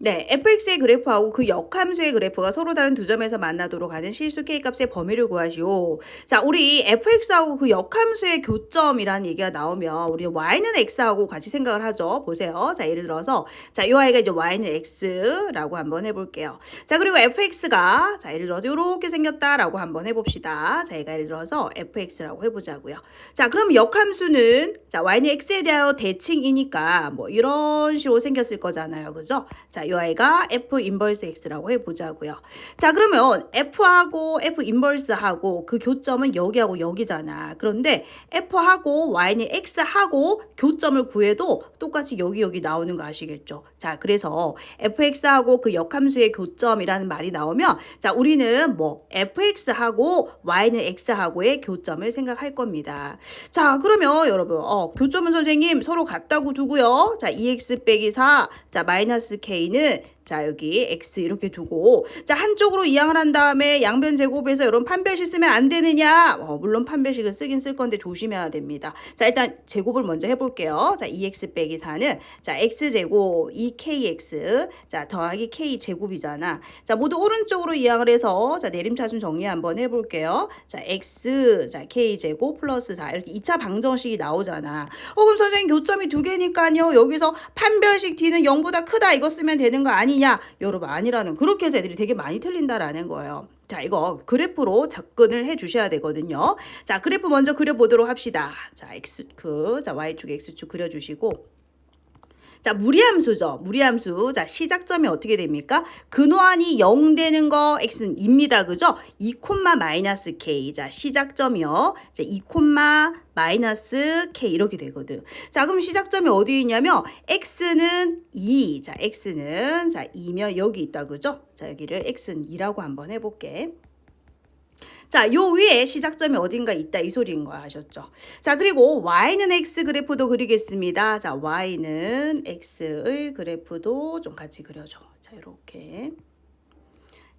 네, fx의 그래프하고 그 역함수의 그래프가 서로 다른 두 점에서 만나도록 하는 실수 k값의 범위를 구하시오. 자, 우리 fx하고 그 역함수의 교점이라는 얘기가 나오면 우리 y는 x하고 같이 생각을 하죠. 보세요. 자, 예를 들어서 자, 이 y가 이제 y는 x라고 한번 해볼게요. 자, 그리고 fx가 자, 예를 들어서 이렇게 생겼다라고 한번 해봅시다. 자, 얘가 예를 들어서 fx라고 해보자고요. 자, 그럼 역함수는 자, y는 x에 대하여 대칭이니까 뭐 이런 식으로 생겼을 거잖아요. 그죠? 자, 이 아이가 F 인버스 X라고 해보자고요. 자, 그러면 F하고 F 인버스하고 그 교점은 여기하고 여기잖아. 그런데 F하고 Y는 X하고 교점을 구해도 똑같이 여기 나오는 거 아시겠죠? 자, 그래서 fx하고 그 역함수의 교점이라는 말이 나오면 자, 우리는 뭐 fx하고 Y는 X하고의 교점을 생각할 겁니다. 자, 그러면 여러분 교점은 선생님 서로 같다고 두고요. 자, 2x 빼기 4, 자, 마이너스 k는 자, 여기 x 이렇게 두고 자, 한쪽으로 이항을 한 다음에 양변 제곱에서 여러분 판별식 쓰면 안 되느냐? 물론 판별식을 쓰긴 쓸 건데 조심해야 됩니다. 자, 일단 제곱을 먼저 해볼게요. 자, 2x 빼기 4는 자, x제곱 2kx 자, 더하기 k제곱이잖아. 자, 모두 오른쪽으로 이항을 해서 자, 내림차순 정리 한번 해볼게요. 자, x 자, k제곱 플러스 4 이렇게 2차 방정식이 나오잖아. 그럼 선생님 교점이 두 개니까요. 여기서 판별식 d는 0보다 크다 이거 쓰면 되는 거 아니냐? 여러분 아니라는 그렇게 해서 애들이 되게 많이 틀린다라는 거예요. 자, 이거 그래프로 접근을 해 주셔야 되거든요. 자, 그래프 먼저 그려보도록 합시다. 자, x축, 자, y축, x축 그려주시고 자, 무리함수죠. 무리함수. 자, 시작점이 어떻게 됩니까? 근호한이 0 되는 거 x는 2입니다. 그죠? 2, 마이너스 k. 자, 시작점이요. 자, 2, 마이너스 k 이렇게 되거든. 자, 그럼 시작점이 어디 있냐면 x는 2. 자, x는 자, 2면 여기 있다. 그죠? 자, 여기를 x는 2라고 한번 해볼게. 자, 요 위에 시작점이 어딘가 있다 이 소리인 거 아셨죠? 자, 그리고 y는 x 그래프도 그리겠습니다. 자, y는 x의 그래프도 좀 같이 그려줘. 자, 이렇게.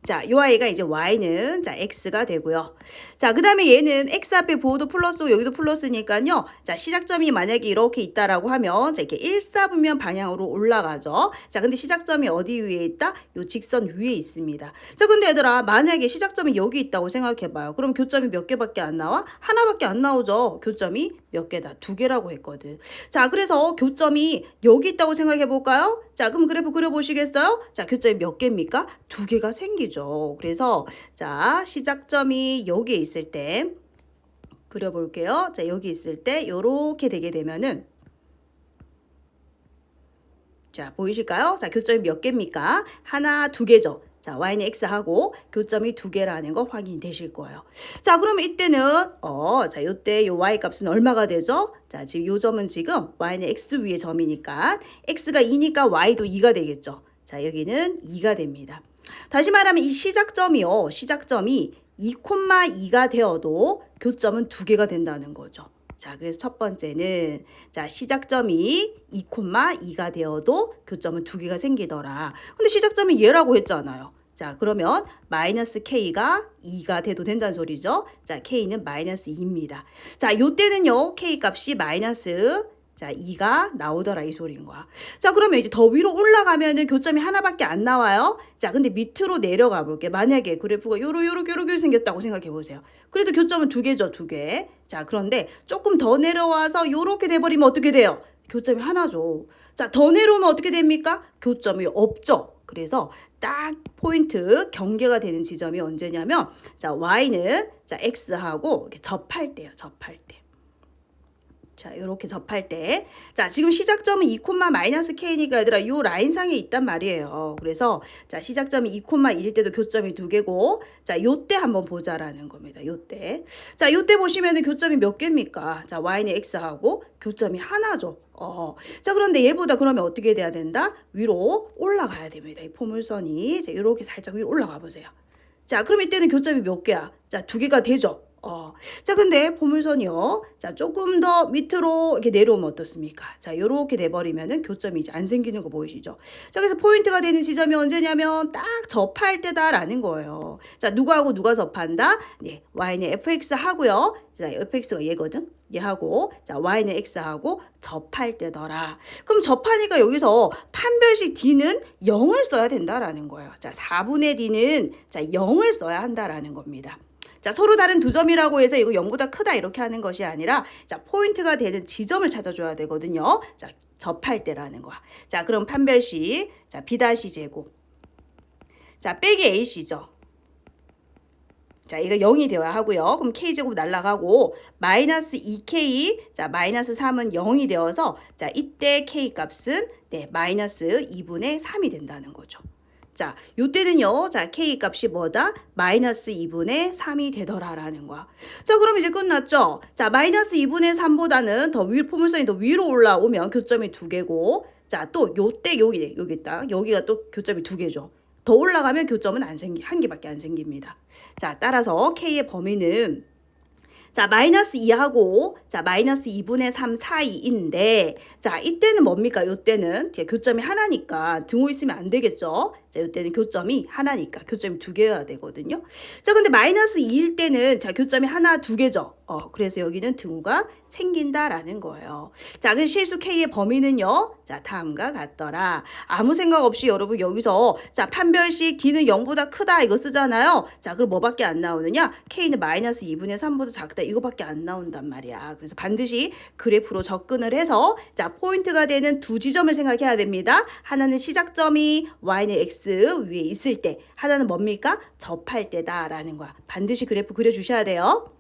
자, 요 아이가 이제 y는 자, x가 되고요. 자, 그 다음에 얘는 x 앞에 보호도 플러스고 여기도 플러스니까요. 자, 시작점이 만약에 이렇게 있다라고 하면 자, 이렇게 1사분면 방향으로 올라가죠. 자, 근데 시작점이 어디 위에 있다? 요 직선 위에 있습니다. 자, 근데 얘들아, 만약에 시작점이 여기 있다고 생각해봐요. 그럼 교점이 몇 개밖에 안 나와? 하나밖에 안 나오죠. 교점이 몇 개다? 2개라고 했거든. 자, 그래서 교점이 여기 있다고 생각해볼까요? 자, 그럼 그래프 그려보시겠어요? 자, 교점이 몇 개입니까? 2개가 생기죠. 그래서 자, 시작점이 여기에 있을 때 그려볼게요. 자, 여기 있을 때 요렇게 되게 되면은 자, 보이실까요? 자, 교점이 몇 개입니까? 하나, 2개죠. 자, y는 x하고 교점이 2개라는 거 확인이 되실 거예요. 자, 그러면 이때는 자, 요때 요 y 값은 얼마가 되죠? 자, 지금 요 점은 지금 y는 x 위의 점이니까 x가 2니까 y도 2가 되겠죠. 자, 여기는 2가 됩니다. 다시 말하면 이 시작점이요. 시작점이 2,2가 되어도 교점은 2개가 된다는 거죠. 자, 그래서 첫 번째는 자, 시작점이 2,2가 되어도 교점은 2개가 생기더라. 근데 시작점이 얘라고 했잖아요. 자, 그러면 마이너스 k가 2가 돼도 된다는 소리죠. 자, k는 마이너스 2입니다. 자, 요때는요. k 값이 마이너스 자, 2가 나오더라 이 소리인 거야. 자, 그러면 이제 더 위로 올라가면은 교점이 하나밖에 안 나와요. 자, 근데 밑으로 내려가 볼게. 만약에 그래프가 요렇게 생겼다고 생각해 보세요. 그래도 교점은 2개죠, 2개. 자, 그런데 조금 더 내려와서 요렇게 돼버리면 어떻게 돼요? 교점이 하나죠. 자, 더 내려오면 어떻게 됩니까? 교점이 없죠. 그래서 딱 포인트 경계가 되는 지점이 언제냐면 자, y는 자, x하고 이렇게 접할 때요, 접할 때. 자, 요렇게 접할 때. 자, 지금 시작점은 2, 마이너스 k니까 얘들아, 요 라인상에 있단 말이에요. 그래서, 자, 시작점이 2, 1일 때도 교점이 2개고, 자, 요때 한번 보자라는 겁니다. 요때. 자, 요때 보시면은 교점이 몇 개입니까? 자, y는 x하고 교점이 하나죠. 자, 그런데 얘보다 그러면 어떻게 돼야 된다? 위로 올라가야 됩니다. 이 포물선이. 자, 요렇게 살짝 위로 올라가 보세요. 자, 그럼 이때는 교점이 몇 개야? 자, 2개가 되죠. 자, 근데 포물선이요. 자, 조금 더 밑으로 이렇게 내려오면 어떻습니까? 자, 요렇게 돼버리면은 교점이 이제 안 생기는 거 보이시죠? 자, 그래서 포인트가 되는 지점이 언제냐면 딱 접할 때다라는 거예요. 자, 누구하고 누가 접한다? 네, y는 fx 하고요. 자, fx가 얘거든. 얘하고 자 y는 x하고 접할 때더라. 그럼 접하니까 여기서 판별식 d는 0을 써야 된다라는 거예요. 자 4분의 d는 자 0을 써야 한다라는 겁니다. 자 서로 다른 두 점이라고 해서 이거 0보다 크다 이렇게 하는 것이 아니라 자 포인트가 되는 지점을 찾아줘야 되거든요. 자 접할 때라는 거야. 자 그럼 판별식 자 b 제곱 자 빼기 ac죠. 자, 이거 0이 되어야 하고요. 그럼 k제곱 날라가고 마이너스 2k 자 마이너스 3은 0이 되어서 자 이때 k 값은 네 마이너스 2분의 3이 된다는 거죠. 자, 요때는요. 자, k 값이 뭐다? 마이너스 2분의 3이 되더라라는 거야. 자, 그럼 이제 끝났죠? 자, 마이너스 2분의 3보다는 더 포물선이 더 위로 올라오면 교점이 2개고 자, 또 요때 여기 있다. 여기가 또 교점이 2개죠. 더 올라가면 교점은 한 개밖에 안 생깁니다. 자, 따라서 k의 범위는 자, 마이너스 2하고 자, 마이너스 2분의 3 사이인데 자, 이때는 뭡니까? 요때는 교점이 하나니까 등호 있으면 안 되겠죠? 자, 요때는 교점이 하나니까 교점이 2개여야 되거든요. 자, 근데 마이너스 2일 때는 자, 교점이 하나, 2개죠. 그래서 여기는 등호가 생긴다라는 거예요. 자, 그래서 실수 K의 범위는요. 자, 다음과 같더라. 아무 생각 없이 여러분 여기서 자, 판별식 D는 0보다 크다 이거 쓰잖아요. 자, 그럼 뭐밖에 안 나오느냐? K는 마이너스 2분의 3보다 작다 이거밖에 안 나온단 말이야. 그래서 반드시 그래프로 접근을 해서 자, 포인트가 되는 두 지점을 생각해야 됩니다. 하나는 시작점이 Y는 X 위에 있을 때 하나는 뭡니까? 접할 때다라는 거야. 반드시 그래프 그려주셔야 돼요.